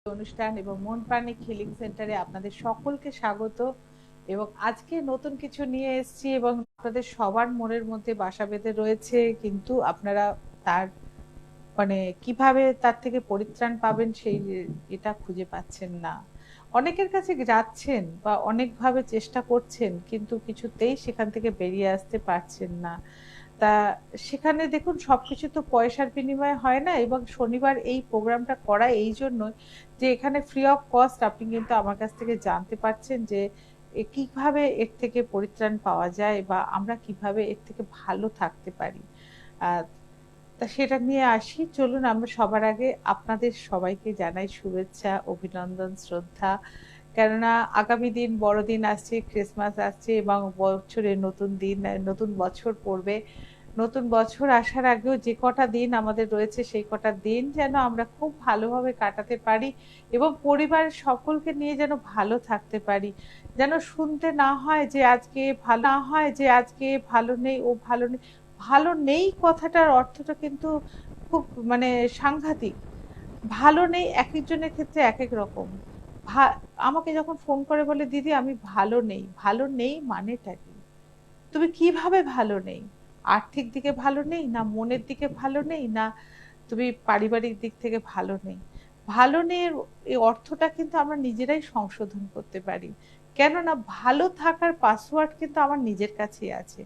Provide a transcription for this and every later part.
অনুষ্ঠান এবং মন প্রাণিক হিলিং সেন্টারে আপনাদের সকলকে স্বাগত। এবং আজকে নতুন কিছু নিয়ে এসেছি এবং আপনাদের সবার মনের মধ্যে বাসা বেঁধে রয়েছে, কিন্তু আপনারা তার মানে কিভাবে তার থেকে পরিত্রাণ পাবেন সেই এটা খুঁজে পাচ্ছেন না। অনেকের কাছে যাচ্ছেন বা অনেকভাবে চেষ্টা করছেন, কিন্তু কিছুতেই সেখান থেকে বেরিয়ে আসতে পারছেন না। তা সেখানে দেখুন, সবকিছু তো পয়সার বিনিময়ে হয় না। এবং শনিবার এই প্রোগ্রামটা করা এই জন্য যে এখানে ফ্রি অফ কস্ট আপনি কিন্তু আমার কাছ থেকে জানতে পারছেন যে কিভাবে এর থেকে পরিত্রাণ পাওয়া যায় বা আমরা কিভাবে এর থেকে ভালো থাকতে পারি। আহ তা সেটা নিয়ে আসি, চলুন। আমরা সবার আগে আপনাদের সবাইকে জানাই শুভেচ্ছা, অভিনন্দন, শ্রদ্ধা। কেননা আগামী দিন বড়দিন আসছে, ক্রিসমাস আসছে এবং বছরের নতুন দিন, নতুন বছর পড়বে। নতুন বছর আসার আগেও যে কটা দিন আমাদের রয়েছে সেই কটা দিন যেন আমরা খুব ভালোভাবে কাটাতে পারি এবং পরিবারের সকলকে নিয়ে যেন ভালো থাকতে পারি। যেন শুনতে না হয় যে আজকে ভালো নেই, ও ভালো নেই। ভালো নেই কথাটার অর্থটা কিন্তু খুব সাংঘাতিক। ভালো নেই এক একজনের ক্ষেত্রে এক এক রকম। আমাকে যখন ফোন করে বলে, দিদি আমি ভালো নেই, ভালো নেই মানেটা কি? তুমি কিভাবে ভালো নেই? আর্থিক দিকে ভালো নেই, না মনের দিকে ভালো নেই, না তুমি পারিবারিক দিক থেকে ভালো নেই? ভালো নেই এই অর্থটা কিন্তু আমরা নিজেরাই সংশোধন করতে পারি। কেননা ভালো থাকার পাসওয়ার্ড কিন্তু আমার নিজের কাছেই আছে।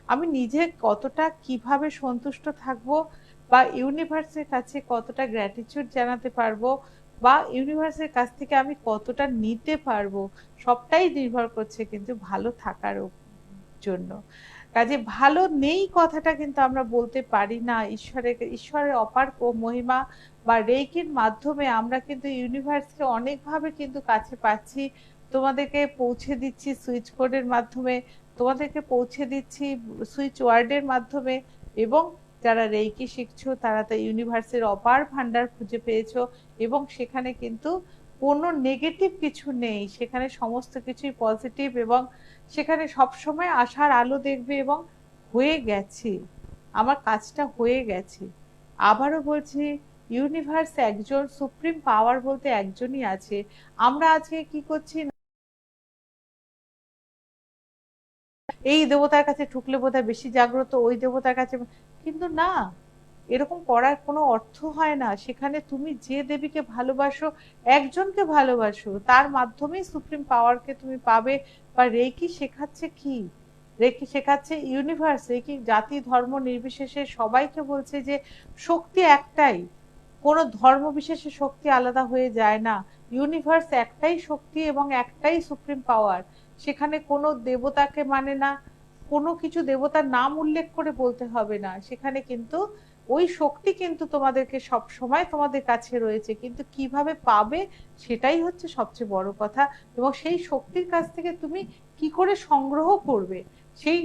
আমি নিজে কতটা কিভাবে সন্তুষ্ট থাকব, বা ইউনিভার্সের কাছে কতটা গ্র্যাটিটিউড জানাতে পারবো, বা ইউনিভার্সের কাছ থেকে আমি কতটা নিতে পারবো, সবটাই নির্ভর করছে কিন্তু ভালো থাকার জন্য। কাজে ভালো নেই কথাটা কিন্তু আমরা বলতে পারি না। ঈশ্বরের অপার মহিমা বা রেইকির মাধ্যমে আমরা কিন্তু ইউনিভার্সকে অনেকভাবে কিন্তু কাছে পাচ্ছি। তোমাদেরকে পৌঁছে দিচ্ছি সুইচ কোডের মাধ্যমে, তোমাদেরকে পৌঁছে দিচ্ছি সুইচ ওয়ার্ডের মাধ্যমে। এবং যারা রেইকি শিখছো তারা তো ইউনিভার্সের অপার ভান্ডার খুঁজে পেয়েছো। এবং সেখানে কিন্তু কোনো নেগেটিভ কিছু নেই, সেখানে সমস্ত কিছুই পজিটিভ। এবং সেখানে সবসময় আশার আলো দেখবে। এবং হয়ে গেছে, আমার কাজটা হয়ে গেছে। আবারও বলছি, ইউনিভার্স একজন, সুপ্রিম পাওয়ার বলতে একজনই আছে। আমরা আজকে কি করছি, এই দেবতার কাছে ঠুকলে বোধহয় বেশি জাগ্রত, ওই দেবতার কাছে, কিন্তু না। এরকম করার কোনো অর্থ হয় না। সেখানে তুমি যে দেবীকে ভালোবাসো, একজনকে ভালোবাসো, তার মাধ্যমেই সুপ্রিম পাওয়ারকে তুমি পাবে। বা রেকি শেখাচ্ছে কি? রেকি শেখাচ্ছে ইউনিভার্স। রেকি জাতি ধর্ম নির্বিশেষে সবাইকে বলছে যে শক্তি একটাই, কোনো ধর্ম বিশেষে শক্তি আলাদা হয়ে যায় না। ইউনিভার্স একটাই শক্তি এবং একটাই সুপ্রিম পাওয়ার। সেখানে কোনো দেবতাকে মানে না, কোনো কিছু দেবতার নাম উল্লেখ করে বলতে হবে না। সেখানে কিন্তু ওই শক্তি কিন্তু তোমাদেরকে সব সময় তোমাদের কাছে রয়েছে, কিন্তু কিভাবে পাবে সেটাই হচ্ছে সবচেয়ে বড় কথা। এবং সেই শক্তির কাছ থেকে তুমি কি করে সংগ্রহ করবে সেই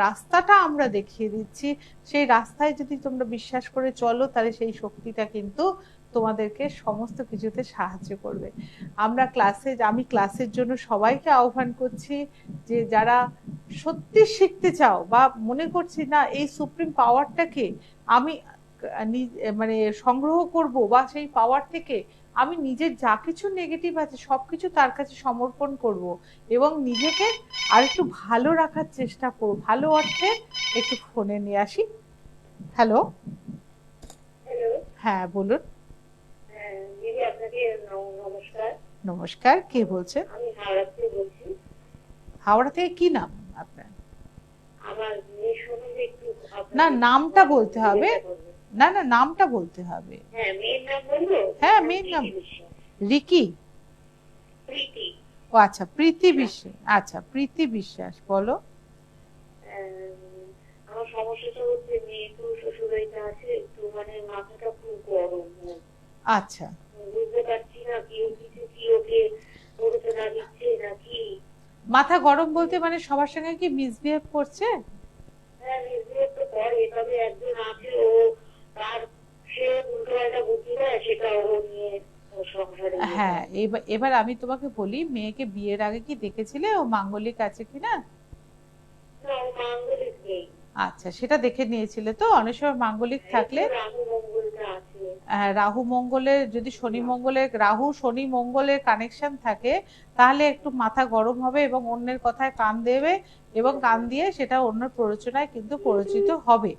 রাস্তাটা আমরা দেখিয়ে দিচ্ছি। সেই রাস্তায় যদি তোমরা বিশ্বাস করে চলো, তাহলে সেই শক্তিটা কিন্তু তোমাদেরকে সমস্ত কিছুতে সাহায্য করবে। আমি ক্লাসের জন্য সবাইকে আহ্বান করছি যে যারা সত্যি শিখতে চাও বা মনে করছি না এই সুপ্রিম পাওয়ারটাকে আমি সংগ্রহ করব, বা সেই পাওয়ার থেকে আমি নিজের যা কিছু নেগেটিভ আছে সবকিছু তার কাছে সমর্পণ করব এবং নিজেকে আর একটু ভালো রাখার চেষ্টা করব। ভালো অর্থে একটু ফোনে নিয়ে আসি। হ্যালো। হ্যালো। হ্যাঁ বলুন। হ্যাঁ দিদি, আপনাকে নমস্কার। নমস্কার, কে বলছেন? আমি হাওড়া থেকে বলছি। হাওড়া থেকে কি নাম আপনার? আমার মেয়ের সম্বন্ধে একটু না, আপনাকে নামটা বলতে হবে। জিজ্ঞাসা করবো। না না, নামটা বলতে হবে। হ্যাঁ, মেয়ের নাম বলবো? হ্যাঁ, নাম মেয়ের নাম প্রীতি বিশ্বাস। রিকি। প্রীতি ও আচ্ছা, প্রীতি বিশ্বাস। বিশ্বাস। আচ্ছা, প্রীতি বিশ্বাস, বলো। আমার সমস্যাটা হচ্ছে, মেয়ে তো শ্বশুরবাড়িতে আছে, একটু মাথাটা খুব গরম। আচ্ছা। বুঝতে পারছি না কেউ কিছু কি ওকে করতে না দিচ্ছে নাকি। মাথা গরম বলতে সবার সঙ্গে কি মিসবিহেভ করছে? হ্যাঁ, মিসবিহেভ তো করে, তবে একজন আছে, ও তার সে উল্টো পাল্টা বুদ্ধি দেয়, সেটা ও নিয়ে ওর সংসারে হ্যাঁ, হয়। এবার এবার আমি তোমাকে বলি, মেয়েকে বিয়ের আগে কি দেখেছিলে ও মাঙ্গলিক আছে কিনা? না, ও মাঙ্গলিক নেই। আচ্ছা, সেটা দেখে নিয়েছিলে তো? অনেক সময় মাঙ্গলিক এই তো থাকলে রাহু মঙ্গলটা আছে। রাহু মঙ্গলে যদি শনি মঙ্গলে রাহু শনি মঙ্গলের কানেকশন থাকে তাহলে একটু মাথা গরম হবে এবং অন্যের কথায় কান দেবে এবং কান দিয়ে সেটা অন্য প্ররোচনায় কিন্তু প্ররোচিত হবে।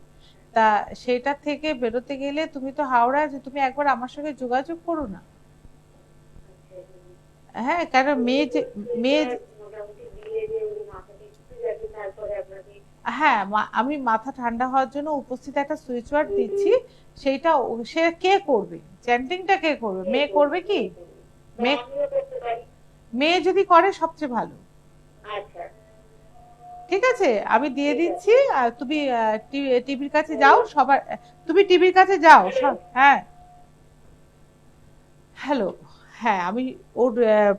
তা সেটা থেকে বেরোতে গেলে তুমি তো হাওড়া, যে তুমি একবার আমার সঙ্গে যোগাযোগ করো না। হ্যাঁ, কারণ মেয়ে মোটামুটি দিয়ে যে ওই মাথাটা একটু যাতে তারপরে আপনাকে হ্যাঁ আমি মাথা ঠান্ডা হওয়ার জন্য উপস্থিত একটা সুইচ ওয়ার্ড দিচ্ছি, সেইটা সে কে করবে, চ্যান্টিংটা কে করবে, মেয়ে করবে কি? মেয়ে আমিও করতে পারি। মেয়ে যদি করে সবচেয়ে ভালো। আচ্ছা, ঠিক আছে, আমি দিয়ে দিচ্ছি। আর তুমি টিভির কাছে যাও সবার, তুমি টিভির কাছে যাও সব। হ্যাঁ, হ্যালো। হ্যাঁ, আমি ওর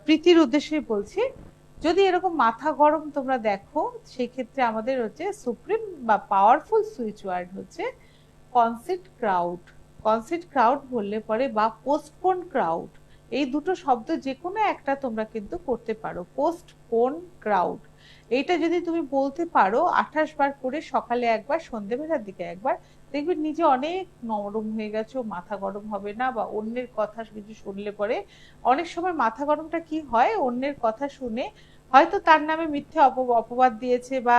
প্রীতির উদ্দেশ্যে বলছি, যদি এরকম মাথা গরম তোমরা দেখো, সেই ক্ষেত্রে আমাদের হচ্ছে সুপ্রিম বা পাওয়ারফুল সুইচ ওয়ার্ড হচ্ছে কনসিড ক্রাউড। কনসিড ক্রাউড বললে পরে বা পোস্টপোন ক্রাউড, এই দুটো শব্দ যে কোনো একটা তোমরা কিন্তু করতে পারো। পোস্টপোন ক্রাউড, এইটা যদি তুমি বলতে পারো 28 বার করে, সকালে একবার সন্ধ্যেবেলার দিকে একবার, দেখবে নিজে অনেক নরম হয়ে গেছো, মাথা গরম হবে না। বা অন্যের কথা কিছু শুনলে পরে অনেক সময় মাথা গরমটা কি হয়, অন্যের কথা শুনে হয়তো তার নামে মিথ্যে অপবাদ দিয়েছে, বা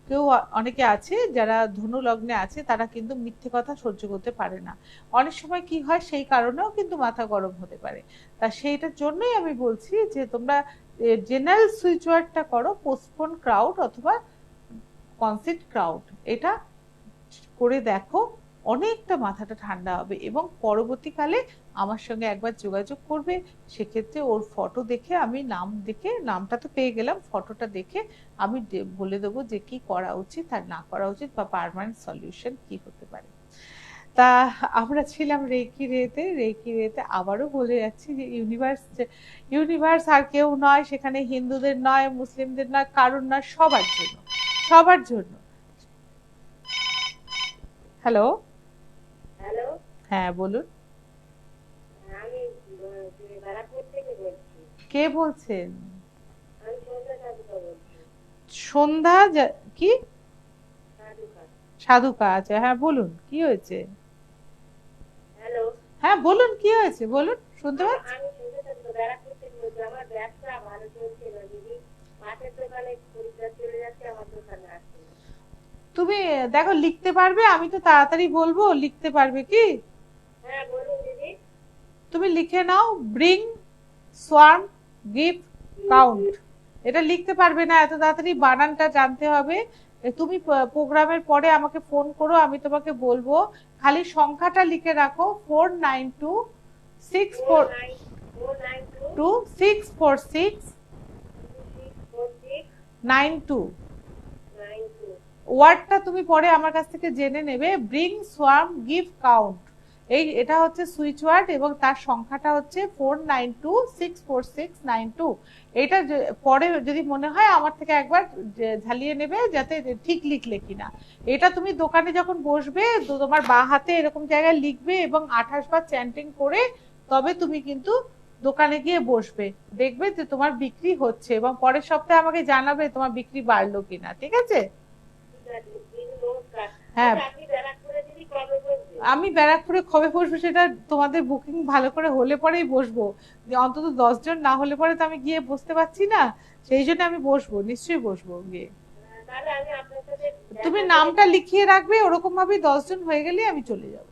কেউ অনেকে আছে যারা ধনু লগ্নে আছে তারা কিন্তু মিথ্যে কথা সহ্য করতে পারে না। অনেক সময় কি হয়, সেই কারণেও কিন্তু মাথা গরম হতে পারে। তা সেইটার জন্যই আমি বলছি যে তোমরা জেনারেল সুইচ ওয়ার্ডটা করো, পোস্টপোন ক্রাউড অথবা কনসিড ক্রাউড। এটা করে দেখো, অনেকটা মাথাটা ঠান্ডা হবে। এবং পরবর্তীকালে আমার সঙ্গে একবার যোগাযোগ করবে, সেক্ষেত্রে ওর ফটো দেখে, আমি নাম দেখে, নামটা তো পেয়ে গেলাম, ফটোটা দেখে আমি বলে দেবো যে কি করা উচিত আর না করা উচিত, বা পার্মানেন্ট সলিউশন কি হতে পারে। তা আমরা ছিলাম রেকি রেতে। রেকি রেতে আবারও বলে যাচ্ছি যে ইউনিভার্স আর কেউ নয়, সেখানে হিন্দুদের নয়, মুসলিমদের নয়, কারুর নয়, সবার জন্য, সবার জন্য। হ্যালো। হ্যালো, হ্যাঁ বলুন, আমি ব্যারাকপুর থেকে বলছি। কে বলছেন? আমি সন্ধ্যা সাধুকা বলছি। সন্ধ্যা কি? সাধুকা। সাধুকা, আছে। হ্যাঁ বলুন, কি হয়েছে? হ্যালো, হ্যাঁ বলুন, কি হয়েছে বলুন, শুনতে পাচ্ছি। আমি সন্ধ্যা সাধুকা ব্যারাকপুর থেকে বলছি। আমার ব্যবসা ভালো চলছে না দিদি, মাছের দোকানে খরিদ্দার চলে যাচ্ছে, আমার দোকানে আসছে না। তুমি দেখো, লিখতে পারবে? আমি তো তাড়াতাড়ি বলবো, লিখতে পারবে কি? হ্যাঁ বলুন দিদি। তুমি লিখে নাও, ব্রিং সোয়ার্ম গিভ কাউন্ট। এটা লিখতে পারবে না এত তাড়াতাড়ি, বানানটা জানতে হবে। তুমি প্রোগ্রামের পরে আমাকে ফোন করো, আমি তোমাকে বলবো। খালি সংখ্যাটা লিখে রাখো, 492 six four four nine four nine two two 646 646 92। 92। ওয়ার্ডটা তুমি পরে আমার কাছ থেকে জেনে নেবে, ব্রিং সোয়ার্ম গিভ কাউন্ট। এটা হচ্ছে সুইচ ওয়ার্ড এবং তার সংখ্যাটা হচ্ছে 492 646 92। এটা পরে যদি মনে হয় আমার থেকে একবার ঝালিয়ে নেবে, যাতে ঠিক লিখলে কিনা। এটা তুমি দোকানে যখন বসবে, তোমার বাঁ হাতে এরকম জায়গায় লিখবে এবং 28 বার চ্যান্টিং করে তবে তুমি কিন্তু দোকানে গিয়ে বসবে। দেখবে যে তোমার বিক্রি হচ্ছে, এবং পরের সপ্তাহে আমাকে জানাবে তোমার বিক্রি বাড়লো কিনা। ঠিক আছে? হ্যাঁ, আমি ব্যারাকপুরে কবে বসবো সেটা তোমাদের বুকিং ভালো করে হলে পরেই বসবো। অন্তত 10 জন না হলে পরে তো আমি গিয়ে বসতে পারছি না, সেই জন্য আমি বসবো, নিশ্চয়ই বসবো গিয়ে। তুমি নামটা লিখিয়ে রাখবে, ওরকম ভাবে 10 জন হয়ে গেলে আমি চলে যাব।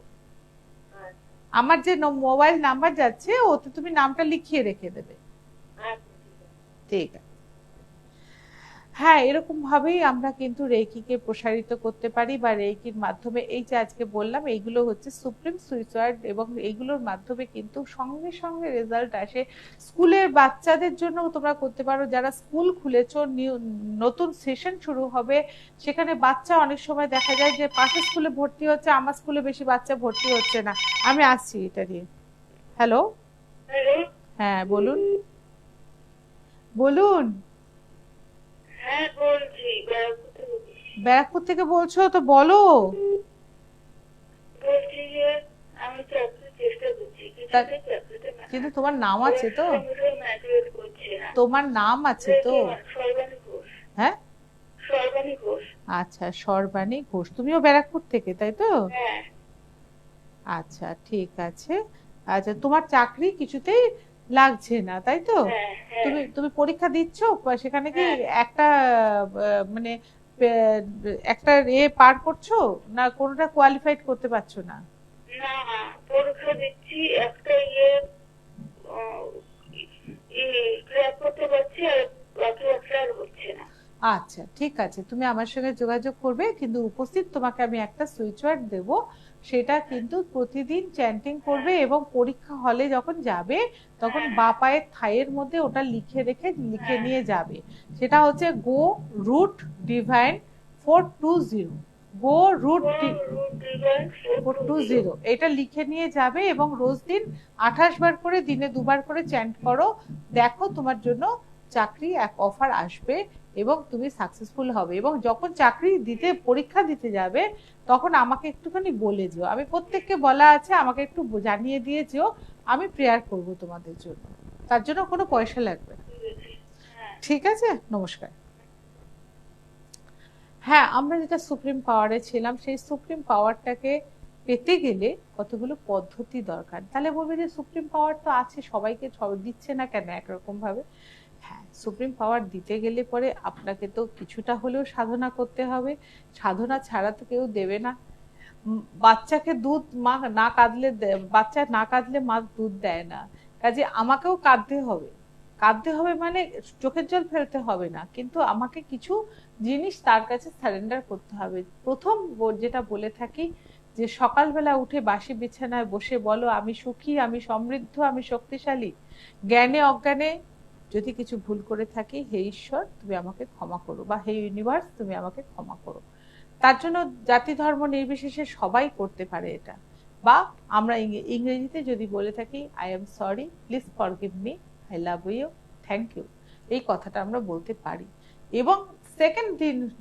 আমার যে মোবাইল নাম্বার যাচ্ছে ওতে তুমি নামটা লিখিয়ে রেখে দেবে। ঠিক আছে। হ্যাঁ, এরকম ভাবেই আমরা কিন্তু রেকিকে প্রসারিত করতে পারি, বা রেকির মাধ্যমে, এই যে আজকে বললাম, এইগুলো হচ্ছে সুপ্রিম সুইচ ওয়ার্ড, এবং এইগুলোর মাধ্যমে কিন্তু সঙ্গে সঙ্গে রেজাল্ট আসে। স্কুলের বাচ্চাদের জন্য তোমরা করতে পারো, যারা স্কুল খুলেছো, নতুন সেশন শুরু হবে, সেখানে বাচ্চা অনেক সময় দেখা যায় যে পাশের স্কুলে ভর্তি হচ্ছে, আমার স্কুলে বেশি বাচ্চা ভর্তি হচ্ছে না। আমি আসছি এটা নিয়ে। হ্যালো। হ্যাঁ বলুন, বলুন। হ্যাঁ বলছি, ব্যারাকপুর থেকে বলছো তো, বলো। বলছি যে আমি চাকরির চেষ্টা করছি, কিন্তু তোমার নাম আছে তো? ম্যাচুরেট করছে না। তোমার নাম আছে তো? সর্বাণী ঘোষ। হ্যাঁ, সর্বাণী ঘোষ। আচ্ছা, সর্বাণী ঘোষ। তুমিও ব্যারাকপুর থেকে, তাই তো? হ্যাঁ। আচ্ছা, ঠিক আছে। আচ্ছা, তোমার চাকরি কিছুতেই লাগছে না, তাই তো? হ্যাঁ, হ্যাঁ, তুমি তুমি পরীক্ষা দিচ্ছ, বা সেখানে কি হ্যাঁ। একটা মানে আহ, একটা পার করছো, না কোনোটা কোয়ালিফাইড করতে পারছো না? না, পরীক্ষা দিচ্ছি, একটা ইয়ে ক্র্যাক করতে পারছি, আর বাকি একটা আর হচ্ছে না। আচ্ছা, ঠিক আছে, তুমি আমার সঙ্গে যোগাযোগ করবে, কিন্তু উপস্থিত তোমাকে আমি একটা সুইচ ওয়ার্ড দেব, সেটা কিন্তু প্রতিদিন চ্যান্টিং করবে, এবং পরীক্ষা হলে যখন যাবে তখন হ্যাঁ, বা পায়ের থাইয়ের মধ্যে ওটা লিখে রেখে লিখে হ্যাঁ, নিয়ে যাবে। সেটা হচ্ছে গো রুট ডিভাইন 420, গো রুট 420, $4.420। এটা লিখে নিয়ে যাবে, এবং রোজ দিন 28 বার করে, দিনে 2 বার করে চ্যান্ট করো। দেখো, তোমার জন্য চাকরি এক অফার আসবে, এবং তুমি সাকসেসফুল হবে, এবং যখন চাকরি দিতে পরীক্ষা দিতে যাবে তখন আমাকে একটুখানি বলে যেও। আমি প্রত্যেককে বলা আছে, আমাকে একটু জানিয়ে দিয়ে যেও, আমি প্রেয়ার করব তোমাদের জন্য। তার জন্য কোনো পয়সা লাগবে না। হ্যাঁ, ঠিক আছে, নমস্কার। হ্যাঁ, আমরা যেটা সুপ্রিম পাওয়ারে ছিলাম, সেই সুপ্রিম পাওয়ারটাকে পেতে গেলে কতগুলো পদ্ধতি দরকার। তাহলে বলবে যে সুপ্রিম পাওয়ার তো আছে, সবাইকে দিচ্ছে না কেন একরকম ভাবে? হ্যাঁ, সুপ্রিম পাওয়ার দিতে গেলে পরে আপনাকে তো কিছুটা হলেও সাধনা করতে হবে। সাধনা ছাড়া তো কেউ দেবে না। বাচ্চাকে দুধ মা না কাঁদলে বাচ্চা না কাঁদলে মা দুধ দেয় না। কাজে আমাকেও কাঁদতে হবে। কাঁদতে হবে মানে চোখের জল ফেলতে হবে না, কিন্তু আমাকে কিছু জিনিস তার কাছে সারেন্ডার করতে হবে। প্রথম যেটা বলে থাকি, যে সকালবেলা উঠে বাসি বিছানায় বসে বলো, আমি সুখী, আমি সমৃদ্ধ, আমি শক্তিশালী। জ্ঞানে অজ্ঞানে যদি কিছু ভুল করে থাকি, হে ঈশ্বর তুমি আমাকে ক্ষমা করো, বা হে ইউনিভার্স তুমি আমাকে ক্ষমা করো। তার জন্য জাতি ধর্ম নির্বিশেষে সবাই করতে পারে এটা। বা আমরা ইংরেজিতে যদি বলে থাকি, I am sorry, please forgive me, I love you, thank you, এই কথাটা আমরা বলতে পারি। এবং সেকেন্ড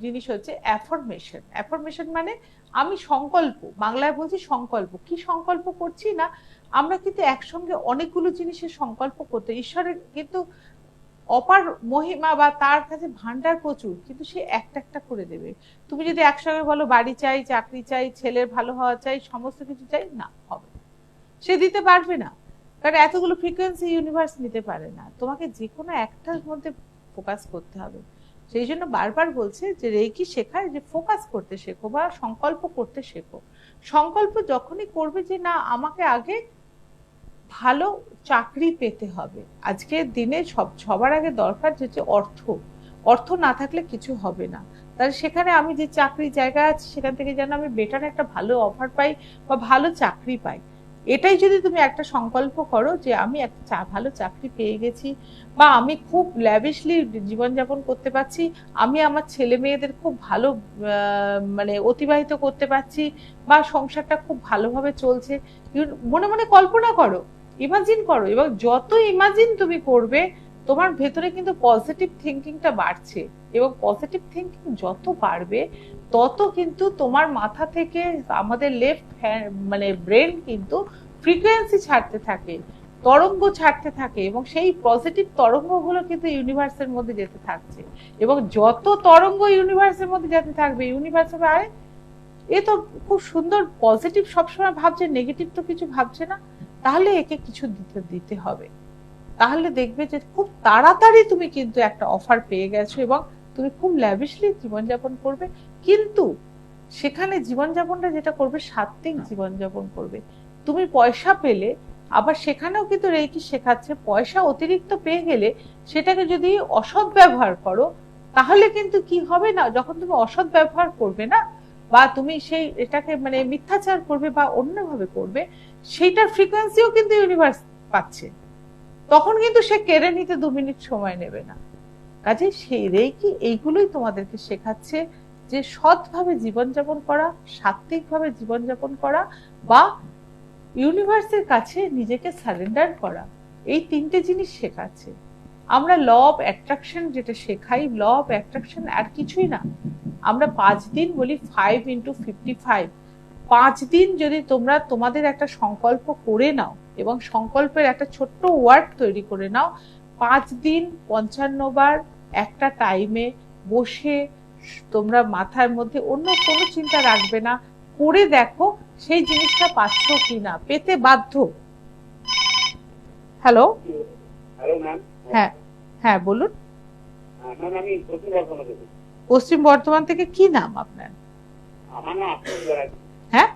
জিনিস হচ্ছে অ্যাফরমেশন। অ্যাফরমেশন মানে আমি সংকল্প, বাংলায় বলছি সংকল্প। কি সংকল্প করছি না, আমরা কিন্তু একসঙ্গে অনেকগুলো জিনিসের সংকল্প করতে, ঈশ্বরের কিন্তু অপার মহিমা, বা তার কাছে ভান্ডার প্রচুর, কিন্তু সে একটা একটা করে দেবে। তুমি যদি একসঙ্গে বলো বাড়ি চাই, চাকরি চাই, ছেলের ভালো হওয়া চাই, সমস্ত কিছু চাই, না হবে না। সে দিতে পারবে না, কারণ এতগুলো ফ্রিকোয়েন্সি ইউনিভার্স নিতে পারে না। তোমাকে যে কোনো একটার মধ্যে ফোকাস করতে হবে। সেই জন্য বারবার বলছে যে রেকি শেখায় যে ফোকাস করতে শেখো, বা সংকল্প করতে শেখো। সংকল্প যখনই করবে যে না, আমাকে আগে ভালো চাকরি পেতে হবে, আজকের দিনে সবার আগে দরকার হচ্ছে অর্থ। অর্থ না থাকলে কিছু হবে না। তাহলে সেখানে আমি যে চাকরি জায়গা আছে, সেখান থেকে যেন আমি বেটার একটা ভালো অফার পাই, বা ভালো চাকরি পাই। এটাই যদি তুমি একটা সংকল্প করো যে আমি একটা ভালো চাকরি পেয়ে গেছি, বা আমি খুব ল্যাভিশলি জীবনযাপন করতে পারছি, আমি আমার ছেলে মেয়েদের খুব ভালো মানে অতিবাহিত করতে পারছি, বা সংসারটা খুব ভালোভাবে চলছে, মনে মনে কল্পনা করো, ইমাজিন করো, এবং যত ইমাজিন তুমি করবে, তোমার ভেতরে কিন্তু পজিটিভ থিঙ্কিংটা বাড়ছে। এবং পজিটিভ থিঙ্কিং যত বাড়বে, তত কিন্তু তোমার মাথা থেকে আমাদের লেফট মানে ব্রেন কিন্তু ফ্রিকোয়েন্সি ছাড়তে থাকে, তরঙ্গ ছাড়তে থাকে, এবং সেই পজিটিভ তরঙ্গগুলো কিন্তু ইউনিভার্সের মধ্যে যেতে থাকছে। এবং যত তরঙ্গ ইউনিভার্সের মধ্যে যেতে থাকবে, ইউনিভার্স হবে আরে, এ তো খুব সুন্দর পজিটিভ সবসময় ভাবছে, নেগেটিভ তো কিছু ভাবছে না, তাহলে একে কিছু দিতে দিতে হবে। তাহলে দেখবে যে খুব তাড়াতাড়ি তুমি কিন্তু একটা অফার পেয়ে গেছো, এবং তুমি খুব ল্যাভিশলি জীবনযাপন করবে। কিন্তু সেখানে জীবনযাপনটা যেটা করবে, সাত্ত্বিক জীবনযাপন করবে। তুমি পয়সা পেলে, আবার সেখানেও কিন্তু রেকি শেখাচ্ছে, পয়সা অতিরিক্ত পেয়ে গেলে সেটাকে যদি অসৎ ব্যবহার করো, তাহলে কিন্তু কি হবে না, যখন তুমি অসৎ ব্যবহার করবে না, বা তুমি সেই এটাকে মানে মিথ্যাচার করবে বা অন্যভাবে করবে, সেইটার ফ্রিকোয়েন্সিও কিন্তু ইউনিভার্স পাচ্ছে, তখন কিন্তু সে কেড়ে নিতে 2 মিনিট সময় নেবে না। কাজে সেই রেকি এইগুলোই তোমাদেরকে শেখাচ্ছে, যে সৎভাবে জীবনযাপন করা, সাত্ত্বিকভাবে জীবনযাপন করা, বা ইউনিভার্সের কাছে নিজেকে সারেন্ডার করা। এই 3টে জিনিস শেখাচ্ছে। আমরা ল অফ অ্যাট্রাকশন যেটা শেখাই, ল অফ অ্যাট্রাকশন আর কিছুই না। আমরা 5 দিন বলি 5 × 55, 5 দিন যদি তোমরা তোমাদের একটা সংকল্প করে নাও, এবং সংকল্পের একটা ছোট্ট ওয়ার্ড তৈরি করে নাও, 5 দিন 55 বার একটা টাইমে বসে তোমরা মাথার মধ্যে অন্য কোনো চিন্তা রাখবে না, করে দেখো সেই জিনিসটা পাচ্ছ কিনা, পেতে বাধ্য। হ্যালো। Hello ma'am. হ্যাঁ হ্যাঁ বলুন। ম্যাম আমি পশ্চিম বর্ধমান থেকে। পশ্চিম বর্ধমান থেকে, কি নাম আপনার? আমার নাম আশুতোষ ব্যানার্জি। হ্যাঁ,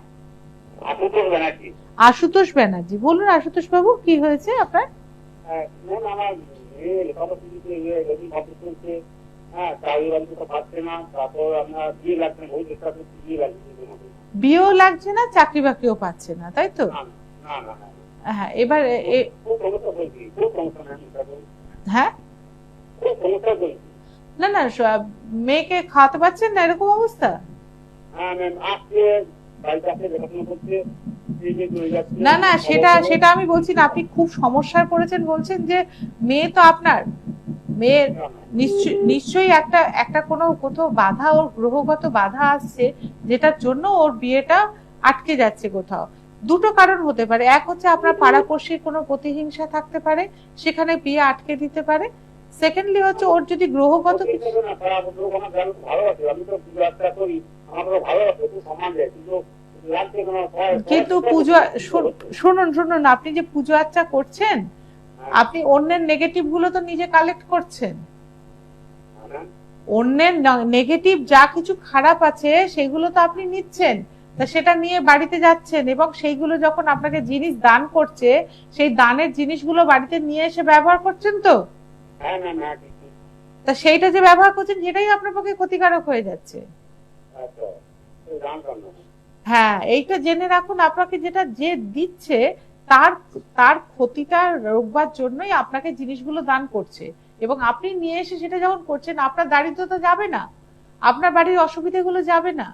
আশুতোষ ব্যানার্জি। আশুতোষ ব্যানার্জি। বলুন আশুতোষ বাবু, কি হয়েছে আপনার? ম্যাম আমার মেয়ে লেখাপড়া শিখেছে, রবি কমপ্লিট করছে, হ্যাঁ চাকরি বাড়িতে তো পাচ্ছে না, তারপর আপনার বিয়ে লাগছে না, বহু চেষ্টা করছি, বিয়ে লাগছে না। বিয়েও লাগছে না, চাকরি বাকরিও পাচ্ছে না, তাই তো? না না না না। হ্যাঁ, এবার খুব সমস্যা বলছি, খুব সমস্যা ম্যাম। হ্যাঁ, খুব সমস্যা বলছি। না না, মেয়েকে খাওয়াতে পারছেন না, এরকম অবস্থা? হ্যাঁ ম্যাম, আজকে বাড়িতে আসে দেখাশোনা করছে, না না, সেটা সেটা আমি বলছি না। আপনি খুব সমস্যায় পড়েছেন বলছেন যে মেয়ে তো আপনার, মেয়ের নিশ্চয়ই একটা একটা কোনো কোথাও বাধা, ওর গ্রহগত বাধা আসছে, যেটার জন্য ওর বিয়েটা আটকে যাচ্ছে কোথাও। দুটো কারণ হতে পারে। এক হচ্ছে আপনার পাড়াপড়শির কোনো প্রতিহিংসা থাকতে পারে, সেখানে বিয়ে আটকে দিতে পারে। সেকেন্ডলি হচ্ছে ওর যদি গ্রহগত কিছু, কিন্তু পুজো, শুনুন শুনুন, আপনি যে পুজো আচ্চা করছেন, আপনি অন্যের নেগেটিভ গুলো তো নিজে কালেক্ট করছেন। অন্যের নেগেটিভ যা কিছু খারাপ আছে সেগুলো তো আপনি নিচ্ছেন, তা সেটা নিয়ে বাড়িতে যাচ্ছেন, এবং সেইগুলো যখন আপনাকে জিনিস দান করছে, সেই দানের জিনিসগুলো বাড়িতে নিয়ে এসে ব্যবহার করছেন তো। তা সেইটা যে ব্যবহার করছেন, সেটাই আপনার পক্ষে ক্ষতিকারক হয়ে যাচ্ছে। হ্যাঁ, এইটা জেনে রাখুন, আপনাকে যেটা যে দিচ্ছে তার তার ক্ষতিটা রোকবার জন্যই আপনাকে জিনিসগুলো দান করছে, এবং আপনি নিয়ে এসে সেটা যখন করছেন, আপনার দারিদ্রতা যাবে না, আপনার বাড়ির অসুবিধাগুলো যাবে না।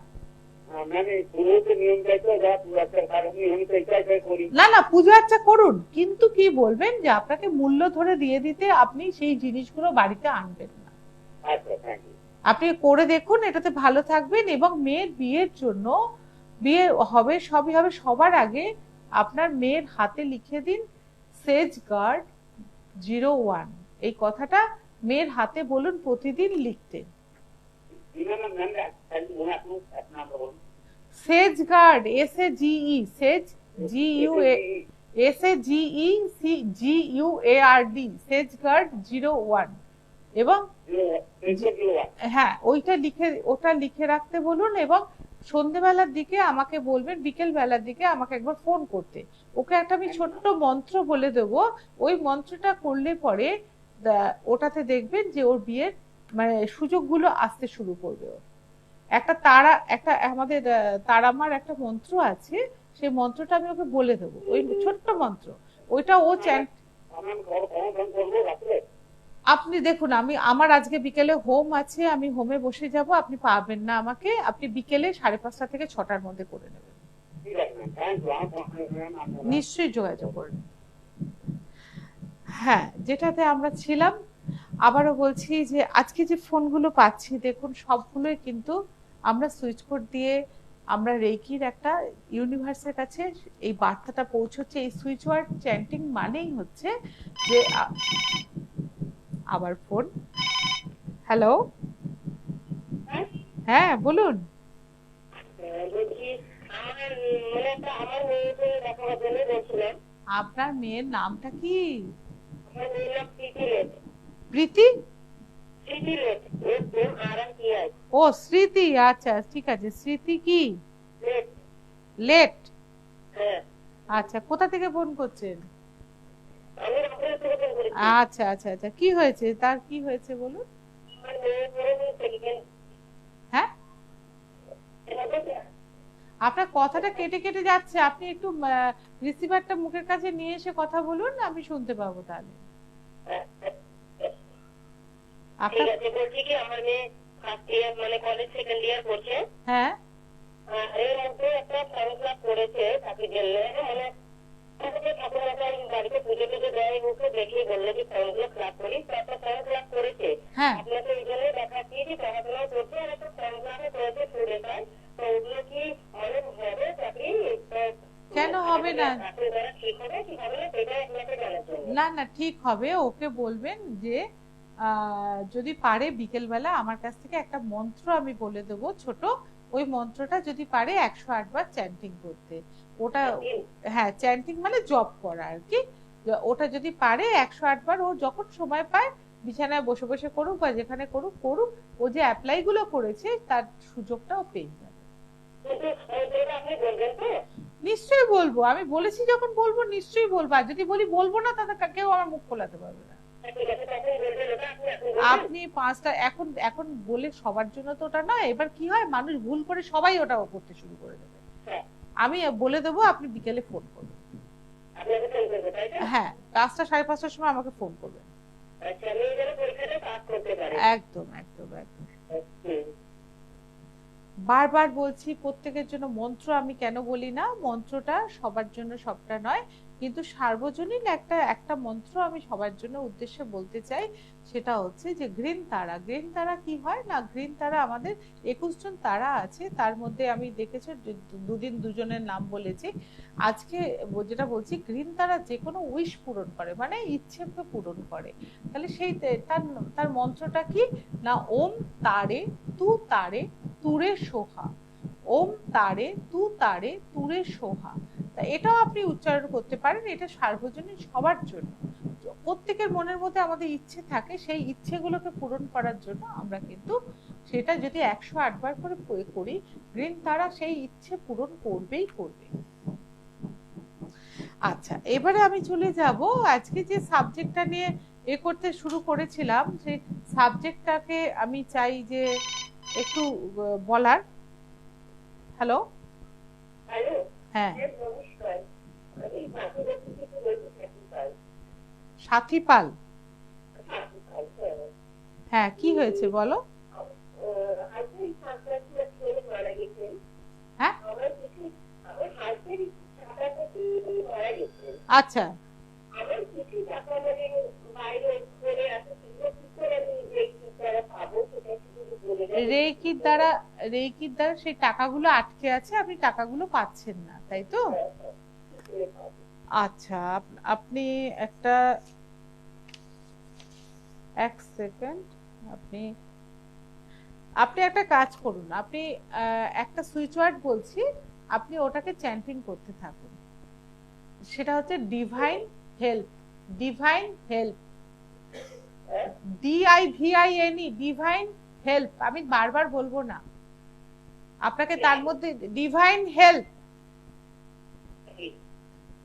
না না, পুজো আচ্ছা করুন, কিন্তু কি বলবেন যে আপনাকে মূল্য ধরে দিয়ে দিতে আপনি সেই জিনিসগুলো বাড়িতে আনবেন না। আপনি করে দেখুন, এটাতে ভালো থাকবেন। এবং মেয়ের বিয়ের জন্য, বিয়ে হবে, সবই হবে, সবার আগে আপনার মেয়ের হাতে লিখে দিন সেজ গার্ড 01। এই কথাটা মেয়ের হাতে বলুন প্রতিদিন লিখতে। সেজ গার্ড, SAGE, সেজ SAGEGUARD, সেজ গার্ড 01। এবং হ্যাঁ, ওটা লিখে রাখতে বলুন, এবং সন্ধ্যেবেলার দিকে আমাকে বলবেন, বিকেল বেলার দিকে আমাকে একবার ফোন করতে। ওকে একটা আমি ছোট্ট মন্ত্র বলে দেবো, ওই মন্ত্রটা করলে পরে ওটাতে দেখবেন যে ওর বিয়ের মানে সুযোগগুলো আসতে শুরু করবে। একটা আমাদের তারামার একটা মন্ত্র আছে, সেই মন্ত্রটা আমি ওকে বলে দেবো, ওই ছোট্ট মন্ত্র, ওইটা ও আপনি দেখুন, আমার আজকে বিকেলে হোম আছে, আমি হোমে বসে যাব, আপনি পাবেন না আমাকে, আপনি বিকেলে 5:30 থেকে 6টার মধ্যে করে নেবেন। নিশ্চয়ই যোগাযোগ করুন। হ্যাঁ, যেটাতে আমরা ছিলাম, আবারও বলছি যে আজকে যে ফোনগুলো পাচ্ছি, দেখুন সবগুলোই কিন্তু আমরা সুইচ কোড দিয়ে, আমরা রেকির একটা ইউনিভার্সের কাছে এই বার্তাটা পৌঁছচ্ছে। এই সুইচ ওয়ার্ড চ্যান্টিং মানেই হচ্ছে যে, আবার ফোন। হ্যালো, হ্যাঁ বলুন। আপনার মেয়ের নামটা কি? প্রীতি? ও স্মৃতি, আচ্ছা ঠিক আছে। স্মৃতি কি লেট? আচ্ছা, কোথা থেকে ফোন করছেন? আচ্ছা আচ্ছা আচ্ছা, কি হয়েছে, তার কি হয়েছে বলুন। হ্যাঁ, আপনার কথাটা কেটে কেটে যাচ্ছে, আপনি একটু রিসিভারটা মুখের কাছে নিয়ে এসে কথা বলুন, আমি শুনতে পাবো তাহলে। আপনার বলছি কি, আমার মেয়ে ফার্স্ট ইয়ার মানে কলেজ সেকেন্ড ইয়ার পড়ছে। হ্যাঁ, এর মধ্যে একটা ফর্ম ফিল করেছে চাকরির জন্য, মানে বাড়িতে পুজো টুজো দেয়, মুখে দেখে বললো যে ফর্মগুলো ফিল আপ করি, তো একটা ফর্ম ফিল আপ করেছে। আপনাকে এই জন্য দেখাচ্ছি যে পড়াশোনা করছে, আর একটা ফর্ম ফিল আপ করেছে স্টুডেন্ট, তো ওগুলো কি মানে হবে চাকরি? কেন হবে না? ঠিক হবে কি হবে না সেটা আপনাকে জানার জন্য। না না, ঠিক হবে। ওকে বলবেন যে যদি পারে বিকেল বেলা আমার কাছ থেকে একটা মন্ত্র আমি বলে দেবো ছোট, ওই মন্ত্রটা যদি পারে 108 বার চ্যান্টিং করতে। ওটা হ্যাঁ, চ্যান্টিং মানে জপ করা আর কি। ওটা যদি পারে 108 বার, ও যখন সময় পায় বিছানায় বসে বসে করুক বা যেখানে করুক করুক, ও যে অ্যাপ্লাই গুলো করেছে তার সুযোগটা ও পেয়ে যাবে। নিশ্চয়ই বলবো, আমি বলেছি যখন বলবো নিশ্চয়ই বলবো, আর যদি বলি বলবো না তাহলে কেউ আমার মুখ খোলাতে পারবে না। আপনি 5টা এখন এখন বলে সবার জন্য তো ওটা নয়, এবার কি হয় মানুষ ভুল করে সবাই ওটা করতে শুরু করে দেবে। আমি বলে দেবো, আপনি বিকেলে ফোন করবেন। হ্যাঁ, 5টা 5:30টার সময় আমাকে ফোন করবেন। একদম একদম একদম। বারবার বলছি প্রত্যেকের জন্য মন্ত্র আমি কেন বলি না, মন্ত্রটা সবার জন্য সবটা নয়, কিন্তু সার্বজনীন একটা একটা মন্ত্র আমি সবার জন্য উদ্দেশ্যে বলতে চাই। সেটা হচ্ছে যে গ্রীন তারা। গ্রীন তারা কি হয় না, গ্রীন তারা আমাদের 21 জন তারা আছে, তার মধ্যে আমি দেখেছি দুদিন দুজনের নাম বলেছি। আজকে যেটা বলছি, গ্রীন তারা যে কোনো উইশ পূরণ করে, মানে ইচ্ছেকে পূরণ করে। তাহলে সেই তার তার মন্ত্রটা কি না, ওম তারে তু তারে তুরে সোহা, ওম তারে তু তারে তুরে সোহা। তা এটাও আপনি উচ্চারণ করতে পারেন। এটা সার্বজনীন সবার জন্য। প্রত্যেকের মনের মধ্যে আমাদের ইচ্ছে থাকে, সেই ইচ্ছেগুলোকে পূরণ করার জন্য আমরা কিন্তু সেটা যদি 108 বার করে করি, গ্রীন তারা সেই ইচ্ছে পূরণ করবেই করবে। আচ্ছা, এবারে আমি চলে যাব আজকে যে সাবজেক্টটা নিয়ে করতে শুরু করেছিলাম, সেই সাবজেক্টটাকে আমি চাই যে একটু বলার। হ্যালো, হ্যাঁ, সাথী পাল, হ্যাঁ কি হয়েছে বলো। হ্যাঁ, আচ্ছা, রেকির দ্বারা রেকির দ্বারা সেই টাকাগুলো আটকে আছে, আপনি টাকাগুলো পাচ্ছেন না, তাই তো? আচ্ছা, আপনি একটা 1 সেকেন্ড, আপনি আপনি একটা কাজ করুন, আপনি একটা সুইচ ওয়ার্ড বলছি, আপনি ওটাকে চ্যান্টিং করতে থাকুন। সেটা হচ্ছে divine help. Divine help, DIVINE, divine help. আমি বারবার বলবো না আপনাকে, তার মধ্যে divine help,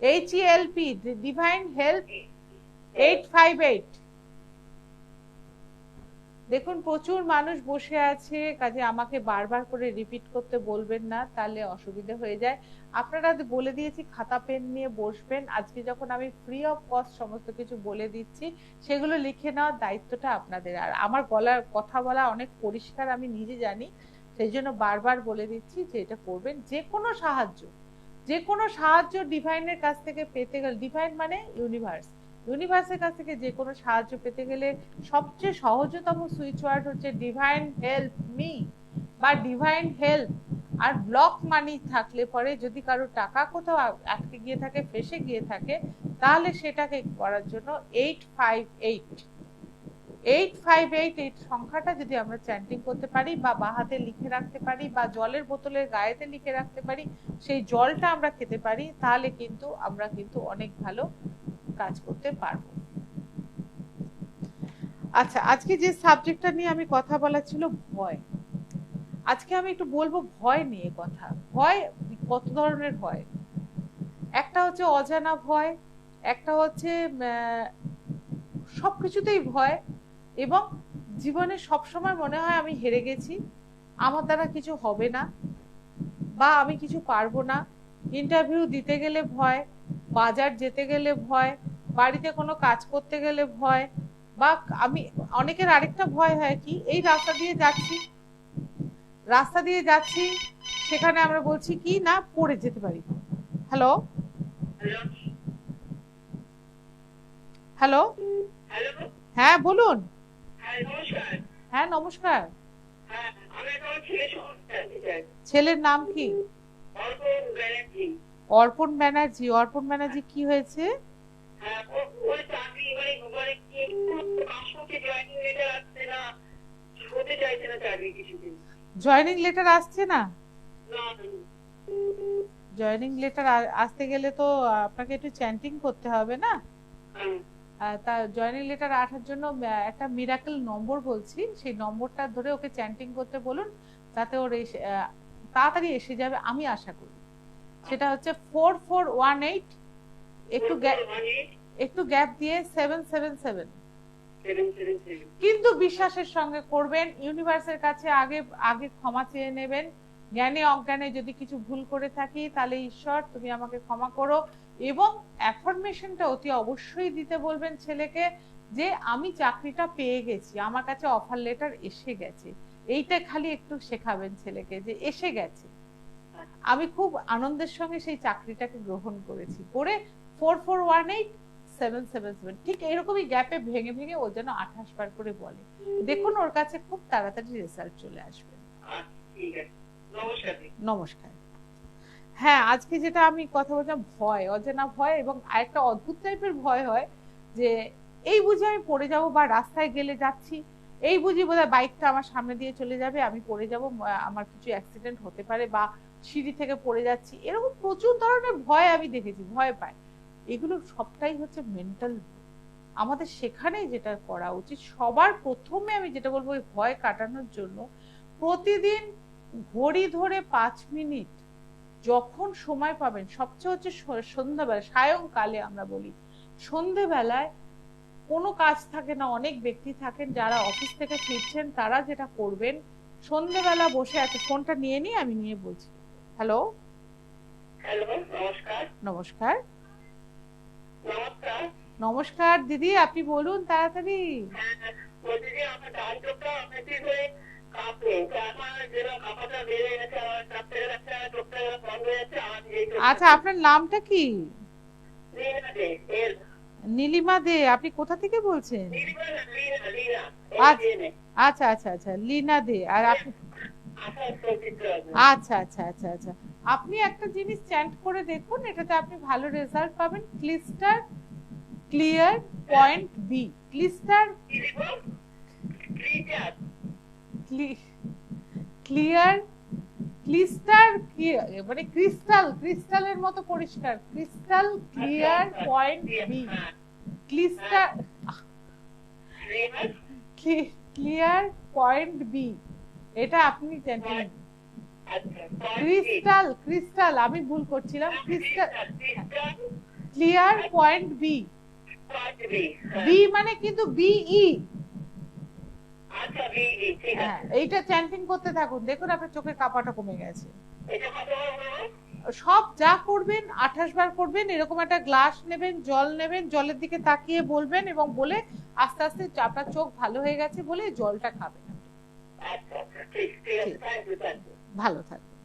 HELP, divine help 858। দেখুন প্রচুর মানুষ বসে আছে, কাজে আমাকে বারবার করে রিপিট করতে বলবেন না, তাহলে অসুবিধা হয়ে যায়। আপনারা বলে দিয়েছি খাতা পেন নিয়ে বসবেন। আজকে যখন আমি ফ্রি অফ কস্ট সমস্ত কিছু বলে দিচ্ছি, সেগুলো লিখে নেওয়ার দায়িত্বটা আপনাদের। আর আমার গলার কথা বলা অনেক পরিষ্কার আমি নিজে জানি, সেই জন্য বারবার বলে দিচ্ছি যে এটা করবেন। যে কোনো সাহায্য ডিভাইনের কাছ থেকে পেতে গেলে, ডিভাইন মানে ইউনিভার্স, ইউনিভার্সের কাছ থেকে যে কোনো সাহায্য পেতে গেলে সবচেয়ে সহজতম সুইচ ওয়ার্ড হচ্ছে ডিভাইন হেল্প মি বা ডিভাইন হেল্প। আর ব্লক মানি থাকলে পরে, যদি কারো টাকা কোথাও আটকে গিয়ে থাকে, ফেসে গিয়ে থাকে, তাহলে সেটাকে করার জন্য 858 এই সংখ্যাটা যদি আমরা চ্যান্টিং করতে পারি বা হাতে লিখে রাখতে পারি বা জলের বোতলের গায়েতে লিখে রাখতে পারি, সেই জলটা আমরা খেতে পারি, তাহলে কিন্তু আমরা কিন্তু অনেক ভালো কাজ করতে পারবো। আচ্ছা, আজকে যে সাবজেক্টটা নিয়ে আমি কথা বলা ছিল ভয়। আজকে আমি একটু বলবো ভয় নিয়ে কথা। ভয় কত ধরনের ভয়, একটা হচ্ছে অজানা ভয়, একটা হচ্ছে সবকিছুতেই ভয়, এবং জীবনে সবসময় মনে হয় আমি হেরে গেছি, আমার দ্বারা কিছু হবে না, বা আমি কিছু পারবো না। ইন্টারভিউ দিতে গেলে ভয়, বাজার যেতে গেলে ভয়, বাড়িতে কোনো কাজ করতে গেলে ভয়, বা আমি অনেকের আরেকটা ভয় হয় কি, এই রাস্তা দিয়ে যাচ্ছি সেখানে আমরা বলছি কি না পড়ে যেতে পারি। হ্যালো, হ্যালো, হ্যাঁ বলুন। হ্যাঁ নমস্কার, ছেলের নাম কি? অর্পণ ব্যানার্জি। অর্পণ ব্যানার্জি কি হয়েছে? জয়েনিং লেটার আসছে না? না, জয়েনিং লেটার আসতে গেলে তো আপনাকে একটু চ্যান্টিং করতে হবে না? তা জয়েনিং লেটার আসার জন্য একটা মিরাকেল নম্বর বলছি, সেই নম্বরটা ধরে ওকে চ্যান্টিং করতে বলুন, তাতে ওর তাড়াতাড়ি এসে যাবে আমি আশা করি। সেটা হচ্ছে 4418, একটু গ্যাপ দিয়ে 777। কিন্তু বিশ্বাসের সঙ্গে করবেন, ইউনিভার্সের কাছে আগে আগে ক্ষমা চেয়ে নেবেন। জ্ঞানে অজ্ঞানে যদি কিছু ভুল করে থাকি তাহলে ঈশ্বর তুমি আমাকে ক্ষমা করো, এবং অ্যাফার্মেশনটা অতি অবশ্যই দিতে বলবেন ছেলেকে যে আমি চাকরিটা পেয়ে গেছি, আমার কাছে অফার লেটার এসে গেছে। এইটা খালি একটু শেখাবেন ছেলেকে যে এসে গেছে, আমি খুব আনন্দের সঙ্গে সেই চাকরিটাকে গ্রহণ করেছি। করে 4418 777 ঠিক এরকমই গ্যাপে ভেঙে ভেঙে ও যেন 28 বার করে বলে। দেখুন ওর কাছে খুব তাড়াতাড়ি রেজাল্ট চলে আসবে। নমস্কার। হ্যাঁ, আজকে যেটা আমি কথা বলছিলাম, ভয়, অজানা ভয়, এবং আরেকটা অদ্ভুত টাইপের ভয় হয় যে এই বুঝি আমি পড়ে যাব, বা রাস্তায় গেলে যাচ্ছি এই বুঝি বোধহয় বাইকটা আমার সামনে দিয়ে চলে যাবে, আমি পড়ে যাব, আমার কিছু অ্যাক্সিডেন্ট হতে পারে, বা সিঁড়ি থেকে পড়ে যাচ্ছি, এরকম প্রচুর ধরনের ভয় আমি দেখেছি, ভয় পায়। এগুলো সবটাই হচ্ছে মেন্টাল। আমাদের সেখানেই যেটা করা উচিত, সবার প্রথমে আমি যেটা বলবো, ওই ভয় কাটানোর জন্য প্রতিদিন ঘড়ি ধরে 5 মিনিট যখন সময় পাবেন, সবচেয়ে হচ্ছে সন্ধ্যাবেলা, সায়ংকালে আমরা বলি, সন্ধ্যেবেলায় কোনো কাজ থাকে না, অনেক ব্যক্তি থাকেন যারা অফিস থেকে ফিরছেন, তারা যেটা করবেন, সন্ধ্যেবেলা বসে আছে, ফোনটা নিয়ে নিয়ে আমি নিয়ে বলছি। হ্যালো, নমস্কার। নমস্কার। নমস্কার। নমস্কার দিদি, আপনি বলুন তাড়াতাড়ি। আচ্ছা, আপনার নামটা কি? নীলিমা দে। আপনি কোথা থেকে বলছেন? আচ্ছা আচ্ছা আচ্ছা, লীনা দে। আর আপনি? আচ্ছা আচ্ছা আচ্ছা আচ্ছা, আপনি একটা জিনিস চ্যান্ট করে দেখুন, এটাতে আপনি ভালো রেজাল্ট পাবেন। ক্লিস্টার ক্লিয়ার পয়েন্ট বি। ক্লিস্টার ক্লিয়ার ক্লিস্টার, মানে ক্রিস্টাল, ক্রিস্টালের মতো পরিষ্কার, ক্রিস্টাল ক্লিয়ার পয়েন্ট বি। ক্লিস্টার ক্লিয়ার পয়েন্ট বি, এটা আপনি চ্যান্টিং। ক্রিস্টাল, ক্রিস্টাল, আমি ভুল করছিলাম। Crystal clear point B. B মানে কিন্তু বিই। হ্যাঁ, এইটা চ্যান্টিং করতে থাকুন, দেখুন আপনার চোখের কাপাটা কমে গেছে। সব যা করবেন 28 বার করবেন। এরকম একটা গ্লাস নেবেন, জল নেবেন, জলের দিকে তাকিয়ে বলবেন, এবং বলে আস্তে আস্তে আপনার চোখ ভালো হয়ে গেছে বলে জলটা খাবেন। ভালো থাকবেন।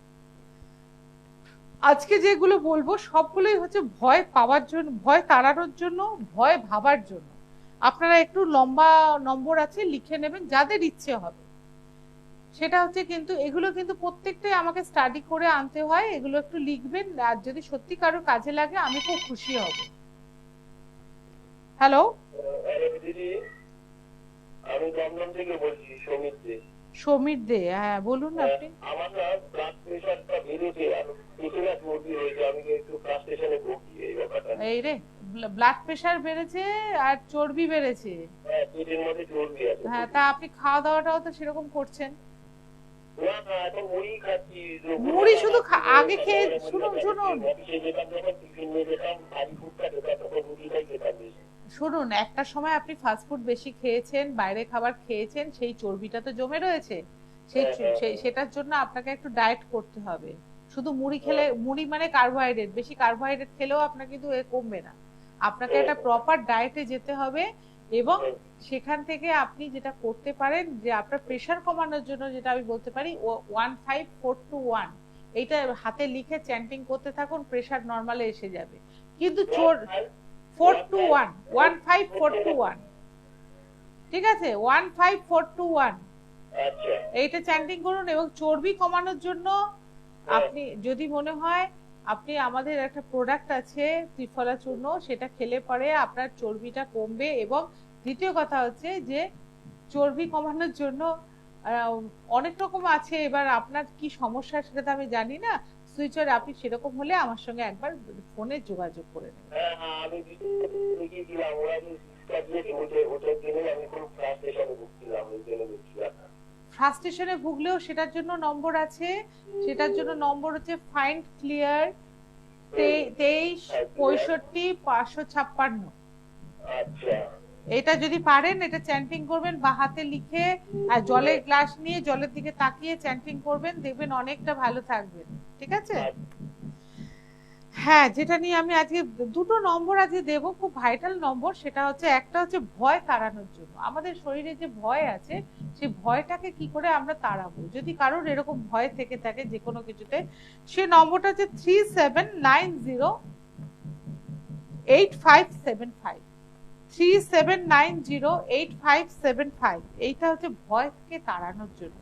আজকে যেগুলো বলবো সবগুলোই হচ্ছে ভয় পাওয়ার জন্য, ভয় তাড়ানোর জন্য, ভয় ভাবার জন্য। আপনারা একটু লম্বা নম্বর আছে, লিখে নেবেন যাদের ইচ্ছে হবে। সেটা হচ্ছে, কিন্তু এগুলো কিন্তু প্রত্যেকটাই আমাকে স্টাডি করে আনতে হয়, এগুলো একটু লিখবেন, আর যদি সত্যি কারো কাজে লাগে আমি খুব খুশি হব। হ্যালো, আমি দমদম থেকে বলছি, সমীর দে। সমীর দে, হ্যাঁ বলুন আপনি। আমার না ব্লাড প্রেশারটা বেড়েছে, আর পেছনে চর্বি হয়েছে, আমি একটু ফ্রাস্ট্রেশনে ভুগছি এই ব্যাপারটা। এই রে, ব্লাড প্রেশার বেড়েছে আর চর্বি বেড়েছে। হ্যাঁ, পেটের মধ্যে চর্বি আছে। হ্যাঁ, তা আপনি খাওয়া দাওয়াটাও তো সেরকম করছেন। না না, এখন মুড়ি খাচ্ছি। মুড়ি শুধু আগে খেয়ে, শুনুন শুনুন শুনুন, একটা সময় আপনি ফাস্ট ফুড বেশি খেয়েছেন, বাইরে খাবার খেয়েছেন, সেই চর্বিটা তো জমে রয়েছে, সেটার জন্য আপনাকে একটু ডায়েট করতে হবে। শুধু মুড়ি খেলে, মুড়ি মানে কার্বোহাইড্রেট, বেশি কার্বোহাইড্রেট খেলেও আপনার কিন্তু কমবে না। আপনাকে একটা প্রপার ডায়েটে যেতে হবে, এবং সেখান থেকে আপনি যেটা করতে পারেন, যে আপনার প্রেশার কমানোর জন্য যেটা আমি বলতে পারি, 15421 এইটা হাতে লিখে চ্যান্টিং করতে থাকুন, প্রেশার নরমালে এসে যাবে। কিন্তু 421 15421, ঠিক আছে, 15421 এইটা চ্যান্টিং করুন। এবং চর্বি কমানোর জন্য আপনি যদি মনে হয়, আপনি আমাদের একটা প্রোডাক্ট আছে ত্রিফলা চূর্ণ, সেটা খেলে পরে আপনার চর্বিটা কমবে। এবং দ্বিতীয় কথা হচ্ছে যে চর্বি কমানোর জন্য আহ, অনেক রকম আছে, এবার আপনার কি সমস্যা সেটা তো আমি জানি না। সুইচের আপনি সেরকম হলে আমার সঙ্গে একবার ফোনে যোগাযোগ করে নেবেন। হ্যাঁ হ্যাঁ, আমি দেখিয়েছিলাম, ওরা যে সিস্টার দিয়েছে, ওটার জন্য আমি খুব ফ্রাস্ট্রেশনে ভুগছিলাম, ওই জন্য বুঝছিলাম না। ফ্রাস্ট্রেশনে ভুগলেও সেটার জন্য নম্বর আছে। সেটার জন্য নম্বর হচ্ছে ফাইন্ড ক্লিয়ার হুম, 23 65 556। আচ্ছা। এটা যদি পারেন এটা চ্যান্টিং করবেন বা হাতে লিখে, আর জলের গ্লাস নিয়ে জলের দিকে তাকিয়ে চ্যান্টিং করবেন, দেখবেন অনেকটা ভালো থাকবেন। ঠিক আছে? হ্যাঁ, যেটা নিয়ে আমি আজকে দুটো নম্বর আজকে দেবো, খুব ভাইটাল নম্বর। সেটা হচ্ছে, একটা হচ্ছে ভয় তাড়ানোর জন্য। আমাদের শরীরে যে ভয় আছে, সেই ভয়টাকে কি করে আমরা তাড়াবো। যদি কারোর এরকম ভয় থেকে থাকে যে কোনো কিছুতে, সে নম্বরটা হচ্ছে 37908575। 37908575। এইটা হচ্ছে ভয়কে তাড়ানোর জন্য।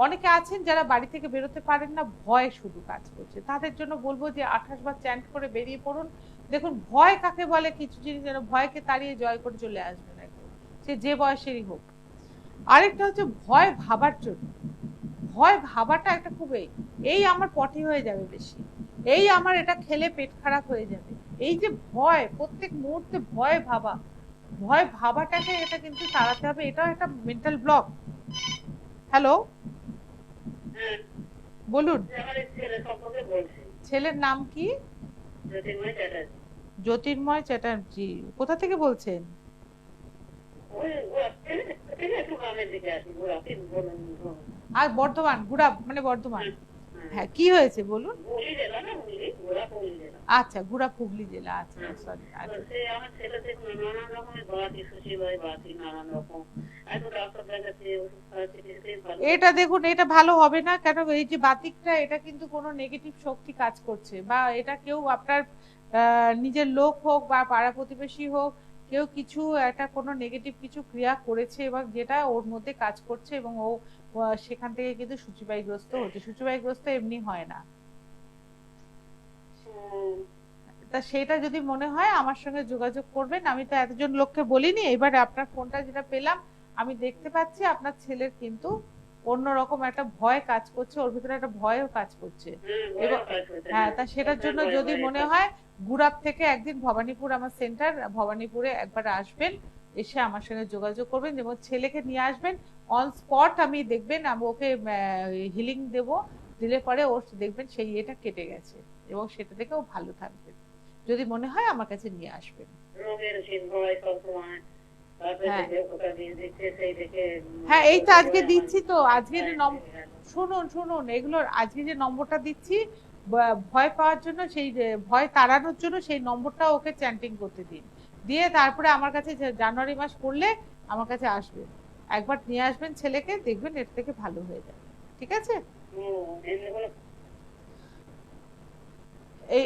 অনেকে আছেন যারা বাড়ি থেকে বেরোতে পারেন না, ভয় শুধু কাজ করছে, তাদের জন্য বলবো যে 28 বার চ্যান্ট করে বেরিয়ে পড়ুন। দেখুন ভয় কাকে বলে, কিছু জিনিস যেন ভয়কে তাড়িয়ে জয় করে চলে আসবেন একদম, সে যে বয়সেরই হোক। আরেকটা হচ্ছে ভয় ভাবার জন্য। ভয় ভাবাটা একটা খুব, এই আমার পটি হয়ে যাবে বেশি, এই আমার এটা খেলে পেট খারাপ হয়ে যাবে, এই যে ভয়, প্রত্যেক মুহূর্তে ভয় ভাবা, ভয় ভাবাটাকে এটা কিন্তু তাড়াতে হবে। এটাও একটা মেন্টাল ব্লক। হ্যালো, হ্যাঁ, বলুন। আমার এক ছেলে সম্পর্কে বলছি, ছেলের নাম কি? জ্যোতির্ময় চ্যাটার্জি। জ্যোতির্ময় চ্যাটার্জি। কোথা থেকে বলছেন? ওই থেকে একটু গ্রামের দিকে আসি, ঘোরাতে বলুন। আর বর্ধমান, গুড়াব মানে বর্ধমান। হ্যাঁ, কি হয়েছে বলুন। হুগলি জেলা না, হুগলি, ঘোরা হুগলি জেলা। আচ্ছা, গুড়াব হুগলি জেলা। আচ্ছা, সরি। তো আচ্ছা, সে আমার ছেলে দেখুন নানান রকমের বাতি, সচিবাই বাতি, নানান রকম, এত ডাক্তার দেখাচ্ছে, ওষুধ খাওয়াচ্ছে, কিছুতেই ভালো এটা দেখুন, এটা ভালো হবে না। কেন, এই যে বাতিকটা, এটা কিন্তু কোনো নেগেটিভ শক্তি কাজ করছে, বা এটা কেউ আপনার নিজের লোক হোক বা পাড়া প্রতিবেশী হোক, কেউ কিছু একটা কোনো নেগেটিভ কিছু ক্রিয়া করেছে এবং যেটা ওর মধ্যে কাজ করছে, এবং ও সেখান থেকে কিন্তু সূচিবায়ুগ্রস্ত হচ্ছে। সূচিবায়ুগ্রস্ত এমনি হয় না। হুম, তা সেটা যদি মনে হয় আমার সঙ্গে যোগাযোগ করবেন। আমি তো এতজন লোককে বলিনি, এবার আপনার ফোনটা যেটা পেলাম, আমি দেখতে পাচ্ছি আপনার ছেলের কিন্তু অন্যরকম একটা ভয় কাজ করছে, ওর ভিতরে একটা ভয়ও কাজ করছে। এবং ভয়ের কাজ হচ্ছে, হ্যাঁ, হ্যাঁ, তা সেটার সবসময় জন্য ভয়ে যদি ভয়ে মনে থাকে। হয়, গুড়াব থেকে একদিন ভবানীপুর আমার সেন্টার, ভবানীপুরে একবার আসবেন, এসে আমার সঙ্গে যোগাযোগ করবেন এবং ছেলেকে নিয়ে আসবেন। অন স্পট আমি দেখবেন, আমি ওকে হিলিং দেব, দিলে পরে ওর দেখবেন সেই এটা কেটে গেছে, এবং সেটা থেকে ও ভালো থাকবে। যদি মনে হয় আমার কাছে নিয়ে আসবেন। রোগের চিহ্ন হয় সবসময়, তারপরে হ্যাঁ, দেখে ওটা দিয়ে দিচ্ছে, সেই দেখে হ্যাঁ, এই তো আজকে আমার দিচ্ছি তো, আজকে যে হয়ে গেল। শুনুন শুনুন, এগুলোর আজকে যে নম্বরটা দিচ্ছি, ভয় পাওয়ার জন্য, সেই যে ভয় তাড়ানোর জন্য সেই নম্বরটা ওকে চ্যান্টিং করতে দিন। দিয়ে তারপরে আমার কাছে জানুয়ারি মাস পড়লে আমার কাছে আসবে, একবার নিয়ে আসবেন ছেলেকে, দেখবেন এর থেকে ভালো হয়ে যাবে। ঠিক আছে? এমনি কোনো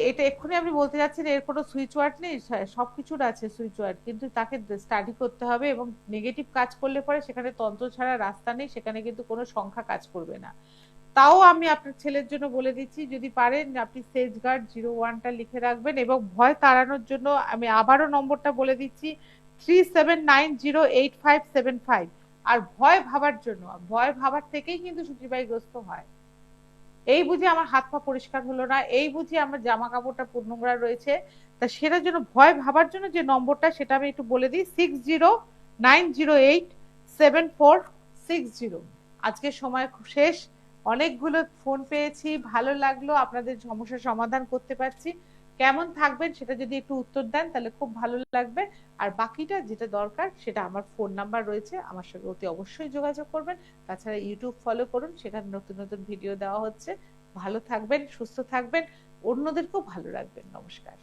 এটা এক্ষুনি আপনি বলতে যাচ্ছেন এর কোনো সুইচ ওয়ার্ড নেই? সবকিছুর আছে সুইচ ওয়ার্ড, কিন্তু তাকে স্টাডি করতে হবে, এবং নেগেটিভ কাজ করলে পরে সেখানে তন্ত্র ছাড়া রাস্তা নেই, সেখানে কিন্তু কোনো সংখ্যা কাজ করবে না। তাও আমি আপনার ছেলের জন্য বলে দিচ্ছি, যদি পারেন আপনি সেজগার্ড 01টা লিখে রাখবেন, এবং ভয় তাড়ানোর জন্য আমি আবারও নম্বরটা বলে দিচ্ছি, 37908575। আর ভয় ভাবার জন্য, ভয় ভাবার থেকেই কিন্তু সূচিবায়ুগ্রস্ত হয়। এই বুঝি আমার হাত পা পরিষ্কার হলো না, এই বুঝি আমার জামা কাপড়টা নোংরা রয়েছে, তা সেটার জন্য ভয় ভাবার জন্য যে নম্বরটা, সেটা আমি একটু বলে দিই, 60908746 আজকের সময় শেষ। অনেকগুলো ফোন পেয়েছি, ভালো লাগলো, আপনাদের সমস্যার সমাধান করতে পারছি। কেমন থাকবেন সেটা যদি একটু উত্তর দেন তাহলে খুব ভালো লাগবে। আর বাকিটা যেটা দরকার, সেটা আমার ফোন নাম্বার রয়েছে, আমার সঙ্গে অতি অবশ্যই যোগাযোগ করবেন। তাছাড়া ইউটিউব ফলো করুন, সেখানে নতুন নতুন ভিডিও দেওয়া হচ্ছে। ভালো থাকবেন, সুস্থ থাকবেন, অন্যদেরকেও ভালো রাখবেন। নমস্কার।